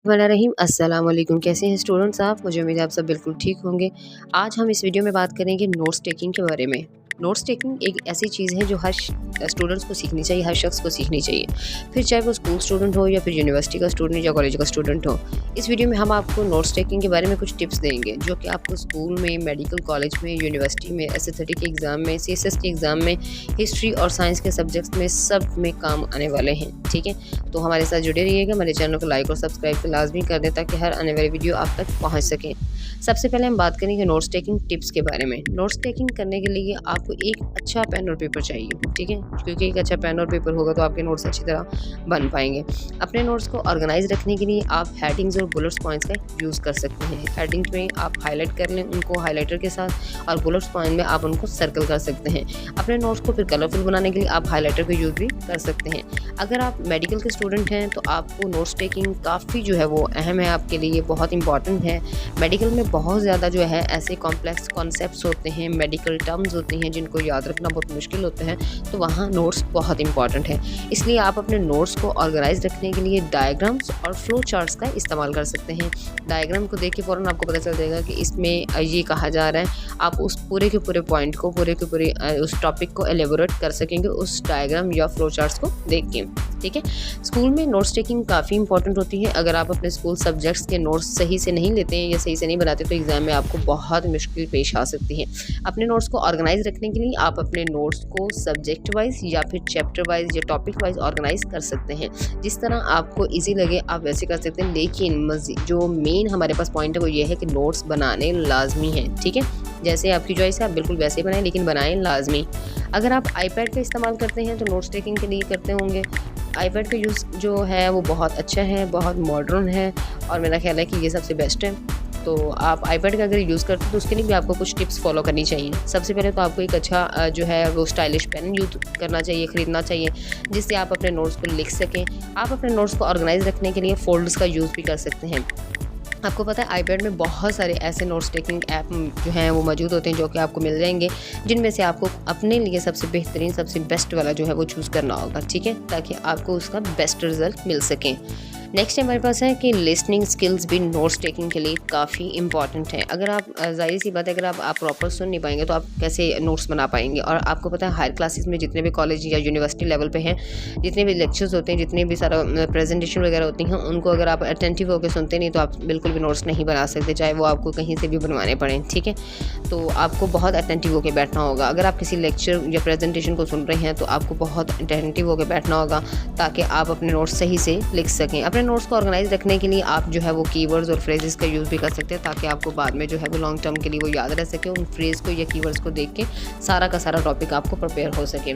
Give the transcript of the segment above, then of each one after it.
रहीम अस्सलाम वालेकुम। कैसे हैं स्टूडेंट्स आप? मुझे उम्मीद है आप सब बिल्कुल ठीक होंगे। आज हम इस वीडियो में बात करेंगे नोट्स टेकिंग के बारे में। नोट्स टेकिंग एक ऐसी चीज़ है जो हर स्टूडेंट्स को सीखनी चाहिए, हर शख्स को सीखनी चाहिए, फिर चाहे वो स्कूल स्टूडेंट हो या फिर यूनिवर्सिटी का स्टूडेंट या कॉलेज का स्टूडेंट हो। इस वीडियो में हम आपको नोट्स टेकिंग के बारे में कुछ टिप्स देंगे जो कि आपको स्कूल में, मेडिकल कॉलेज में, यूनिवर्सिटी में, एसएसटी के एग्ज़ाम में, सीएसएस के एग्ज़ाम में, हिस्ट्री और साइंस के सब्जेक्ट्स में सब में काम आने वाले हैं। ठीक है, तो हमारे साथ जुड़े रहिएगा। हमारे चैनल को लाइक और सब्सक्राइब को लाजमी कर दें ताकि हर आने वाली वीडियो आप तक पहुंच सके। सबसे पहले हम बात करेंगे नोट्स टेकिंग टिप्स के बारे में। नोट्स टेकिंग करने के लिए आपको एक अच्छा पेन और पेपर चाहिए, ठीक है, क्योंकि एक अच्छा पेन और पेपर होगा तो आपके नोट्स अच्छी तरह बन पाएंगे। अपने नोट्स को ऑर्गेनाइज रखने के लिए आप हेडिंग्स और बुलेट्स पॉइंट्स का यूज़ कर सकते हैं। हेडिंग्स में आप हाईलाइट कर लें उनको हाईलाइटर के साथ, और बुलेट्स पॉइंट में आप उनको सर्कल कर सकते हैं। अपने नोट्स को फिर कलरफुल बनाने के लिए आप हाईलाइटर का यूज़ भी कर सकते हैं। अगर आप मेडिकल के स्टूडेंट हैं तो आपको नोट्स टेकिंग काफ़ी जो है वो अहम है, आपके लिए बहुत इंपॉर्टेंट है। मेडिकल में बहुत ज़्यादा जो है ऐसे कॉम्प्लेक्स कॉन्सेप्ट्स होते हैं, मेडिकल टर्म्स होते हैं जिनको याद रखना बहुत मुश्किल होता है, तो वहाँ नोट्स बहुत इंपॉर्टेंट है। इसलिए आप अपने नोट्स को ऑर्गेनाइज रखने के लिए डायग्राम्स और फ्लो चार्ट्स का इस्तेमाल कर सकते हैं। डायग्राम को देख के फ़ौरन आपको पता चल जाएगा कि इसमें ये कहा जा रहा है। आप उस पूरे के पूरे पॉइंट को, पूरे के पूरे उस टॉपिक को एलेबोरेट कर सकेंगे उस डायग्राम या फ्लो चार्ट्स को देख के। ठीक है, स्कूल में नोट्स टेकिंग काफ़ी इंपॉर्टेंट होती है। अगर आप अपने स्कूल सब्जेक्ट्स के नोट्स सही से नहीं लेते हैं या सही से नहीं बनाते तो एग्ज़ाम में आपको बहुत मुश्किल पेश आ सकती है। अपने नोट्स को ऑर्गेनाइज रखने के लिए आप अपने नोट्स को सब्जेक्ट वाइज या फिर चैप्टर वाइज या टॉपिक वाइज ऑर्गेनाइज कर सकते हैं। जिस तरह आपको ईजी लगे आप वैसे कर सकते हैं, लेकिन जो मेन हमारे पास पॉइंट है वो ये है कि नोट्स बनाने लाजमी हैं। ठीक है, जैसे आपकी चॉइस है आप बिल्कुल वैसे बनाएं, लेकिन बनाएं लाजमी। अगर आप आईपैड का इस्तेमाल करते हैं तो नोट्स टेकिंग के लिए करते होंगे। आईपैड का यूज़ जो है वो बहुत अच्छा है, बहुत मॉडर्न है, और मेरा ख्याल है कि ये सबसे बेस्ट है। तो आप आईपैड का अगर यूज़ करते हैं तो उसके लिए भी आपको कुछ टिप्स फॉलो करनी चाहिए। सबसे पहले तो आपको एक अच्छा जो है वो स्टाइलिश पेन यूज़ करना चाहिए, ख़रीदना चाहिए, जिससे आप अपने नोट्स को लिख सकें। आप अपने नोट्स को ऑर्गेनाइज रखने के लिए फोल्डर्स का यूज़ भी कर सकते हैं। आपको पता है आईपैड में बहुत सारे ऐसे नोट्स टेकिंग ऐप जो हैं वो मौजूद होते हैं जो कि आपको मिल जाएंगे, जिनमें से आपको अपने लिए सबसे बेहतरीन, सबसे बेस्ट वाला जो है वो चूज़ करना होगा। ठीक है, ताकि आपको उसका बेस्ट रिजल्ट मिल सके। नेक्स्ट हमारे पास है कि लिसनिंग स्किल्स भी नोट्स टेकिंग के लिए काफ़ी इंपॉर्टेंट है। अगर आप ज़ाहिर सी बात है, अगर आप प्रॉपर सुन नहीं पाएंगे तो आप कैसे नोट्स बना पाएंगे। और आपको पता है हायर क्लासेस में जितने भी कॉलेज या यूनिवर्सिटी लेवल पे हैं, जितने भी लेक्चर्स होते हैं, जितने भी सारा प्रेजेंटेशन वगैरह होती हैं, उनको अगर आप अटेंटिव होकर सुनते नहीं तो आप बिल्कुल भी नोट्स नहीं बना सकते, चाहे वो आपको कहीं से भी बनवाने पड़ें। ठीक है, तो आपको बहुत अटेंटिव होकर बैठना होगा। अगर आप किसी लेक्चर या प्रेजेंटेशन को सुन रहे हैं तो आपको बहुत अटेंटिव होकर बैठना होगा ताकि आप अपने नोट्स सही से लिख सकें। अपने नोट्स को ऑर्गेनाइज रखने के लिए आप जो है वो कीवर्ड्स और फ्रेजेस का यूज़ भी कर सकते हैं, ताकि आपको बाद में जो है वो लॉन्ग टर्म के लिए वो याद रह सके। उन फ्रेज को या कीवर्ड्स को देख के सारा का सारा टॉपिक आपको प्रिपेयर हो सके।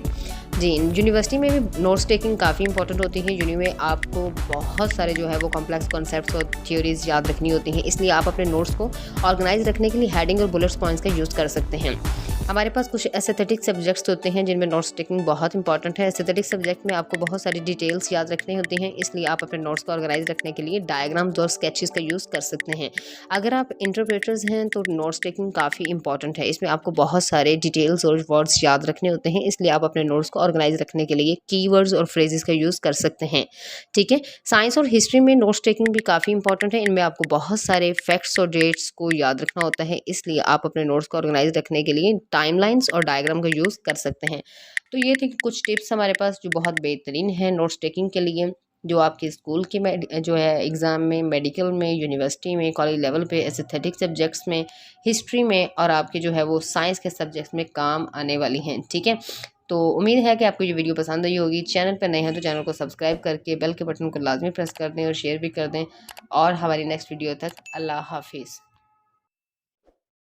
जी, यूनिवर्सिटी में भी नोट्स टेकिंग काफ़ी इंपॉर्टेंट होती है। यूनि में आपको बहुत सारे जो है वो कॉम्प्लेक्स कॉन्सेप्ट्स और थ्योरीज याद रखनी होती हैं, इसलिए आप अपने नोट्स को ऑर्गेनाइज रखने के लिए हेडिंग और बुलेट्स पॉइंट्स का यूज़ कर सकते हैं। हमारे पास कुछ एस्थेटिक सब्जेक्ट्स होते हैं जिनमें नोट्स टेकिंग बहुत इंपॉर्टेंट है। एस्थेटिक सब्जेक्ट में आपको बहुत सारी डिटेल्स याद रखनी होती हैं, इसलिए आप अपने नोट्स को ऑर्गेनाइज रखने के लिए डायग्राम्स और स्केचेस का यूज़ कर सकते हैं। अगर आप इंटरप्रेटर्स हैं तो नोट्स टेकिंग काफ़ी इंपॉर्टेंट है। इसमें आपको बहुत सारे डिटेल्स और वर्ड्स याद रखने होते हैं, इसलिए आप अपने नोट्स को ऑर्गेनाइज रखने के लिए कीवर्ड्स और फ्रेजेस का यूज़ कर सकते हैं। ठीक है, साइंस और हिस्ट्री में नोट्स टेकिंग भी काफ़ी इंपॉर्टेंट है। इनमें आपको बहुत सारे फैक्ट्स और डेट्स को याद रखना होता है, इसलिए आप अपने नोट्स को ऑर्गेनाइज रखने के लिए टाइमलाइंस और डायग्राम का यूज़ कर सकते हैं। तो ये थी कुछ टिप्स हमारे पास जो बहुत बेहतरीन है नोट्स टेकिंग के लिए, जो आपके स्कूल के जो है एग्ज़ाम में, मेडिकल में, यूनिवर्सिटी में, कॉलेज लेवल पे, एस्थेटिक सब्जेक्ट्स में, हिस्ट्री में और आपके जो है वो साइंस के सब्जेक्ट्स में काम आने वाली हैं। ठीक है, तो उम्मीद है कि आपको ये वीडियो पसंद आई होगी। चैनल पर नए हैं तो चैनल को सब्सक्राइब करके बेल के बटन को लाजमी प्रेस कर दें और शेयर भी कर दें। और हमारी नेक्स्ट वीडियो तक अल्लाह हाफिज़।